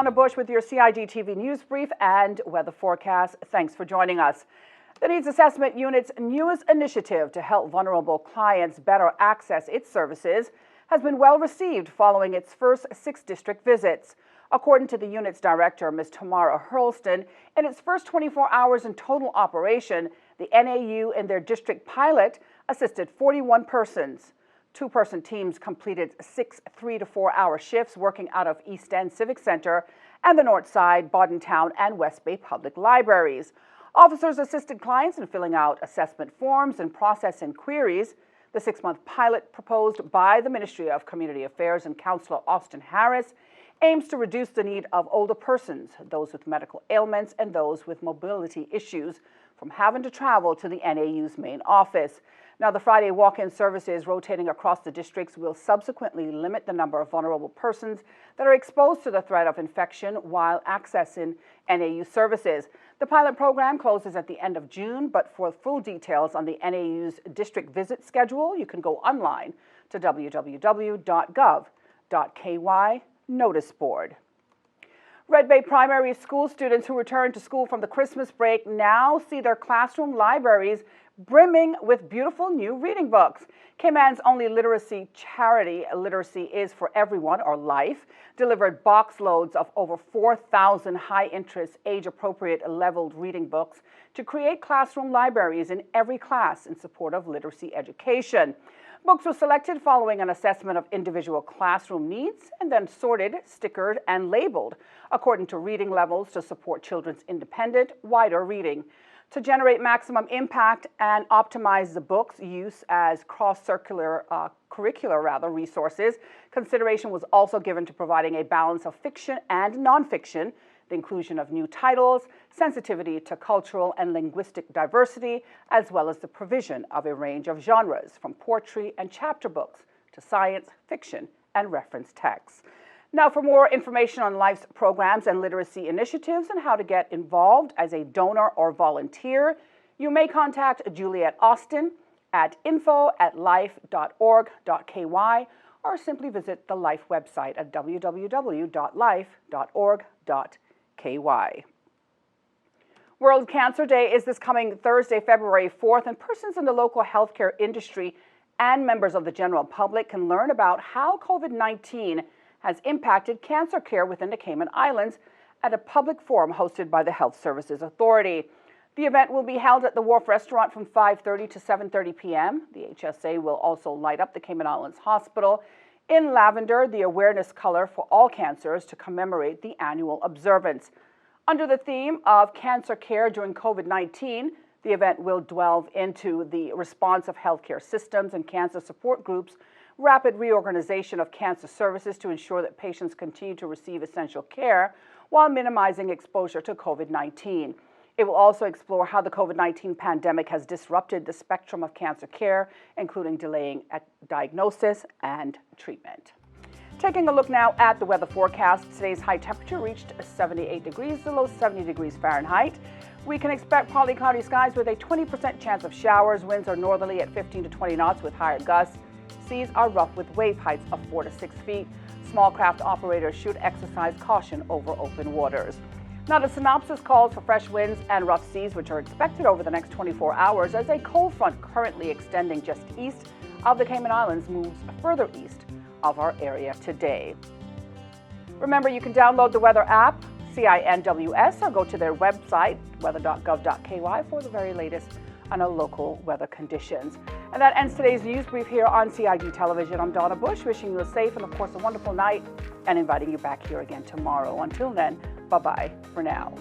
Donna Bush with your CID TV News Brief and weather forecast. Thanks for joining us. The Needs Assessment Unit's newest initiative to help vulnerable clients better access its services has been well received following its first 6 district visits. According to the unit's director, Ms. Tamara Hurlston, in its first 24 hours in total operation, the NAU in their district pilot assisted 41 persons. 2-person teams completed 6 3- to 4-hour shifts working out of East End Civic Center and the North Side, Bordentown, and West Bay public libraries. Officers assisted clients in filling out assessment forms and processing queries. The 6-month pilot proposed by the Ministry of Community Affairs and Councillor Austin Harris aims to reduce the need of older persons, those with medical ailments, and those with mobility issues from having to travel to the NAU's main office. Now, the Friday walk-in services rotating across the districts will subsequently limit the number of vulnerable persons that are exposed to the threat of infection while accessing NAU services. The pilot program closes at the end of June, but for full details on the NAU's district visit schedule, you can go online to www.gov.ky notice board. Red Bay Primary School students who return to school from the Christmas break now see their classroom libraries brimming with beautiful new reading books. Cayman's only literacy charity, Literacy is for Everyone, or LIFE, delivered box loads of over 4,000 high-interest, age-appropriate leveled reading books to create classroom libraries in every class in support of literacy education. Books were selected following an assessment of individual classroom needs and then sorted, stickered, and labeled according to reading levels to support children's independent, wider reading. To generate maximum impact and optimize the book's use as curricular resources, consideration was also given to providing a balance of fiction and nonfiction, the inclusion of new titles, sensitivity to cultural and linguistic diversity, as well as the provision of a range of genres, from poetry and chapter books to science, fiction, and reference texts. Now, for more information on LIFE's programs and literacy initiatives and how to get involved as a donor or volunteer, you may contact Juliet Austin at info@life.org.ky or simply visit the LIFE website at www.life.org.ky. World Cancer Day is this coming Thursday, February 4th, and persons in the local healthcare industry and members of the general public can learn about how COVID-19 has impacted cancer care within the Cayman Islands at a public forum hosted by the Health Services Authority. The event will be held at the Wharf Restaurant from 5:30 to 7:30 p.m. The HSA will also light up the Cayman Islands Hospital in lavender, the awareness color for all cancers, to commemorate the annual observance. Under the theme of cancer care during COVID-19, the event will delve into the response of healthcare systems and cancer support groups, rapid reorganization of cancer services to ensure that patients continue to receive essential care while minimizing exposure to COVID-19. It will also explore how the COVID-19 pandemic has disrupted the spectrum of cancer care, including delaying diagnosis and treatment. Taking a look now at the weather forecast, today's high temperature reached 78 degrees, the low 70 degrees Fahrenheit. We can expect partly cloudy skies with a 20% chance of showers. Winds are northerly at 15 to 20 knots with higher gusts. Seas are rough with wave heights of 4 to 6 feet. Small craft operators should exercise caution over open waters. Now, the synopsis calls for fresh winds and rough seas, which are expected over the next 24 hours as a cold front currently extending just east of the Cayman Islands moves further east of our area today. Remember, you can download the weather app, CINWS, or go to their website, weather.gov.ky, for the very latest on our local weather conditions. And that ends today's news brief here on CID Television. I'm Donna Bush, wishing you a safe and, of course, a wonderful night and inviting you back here again tomorrow. Until then, bye-bye for now.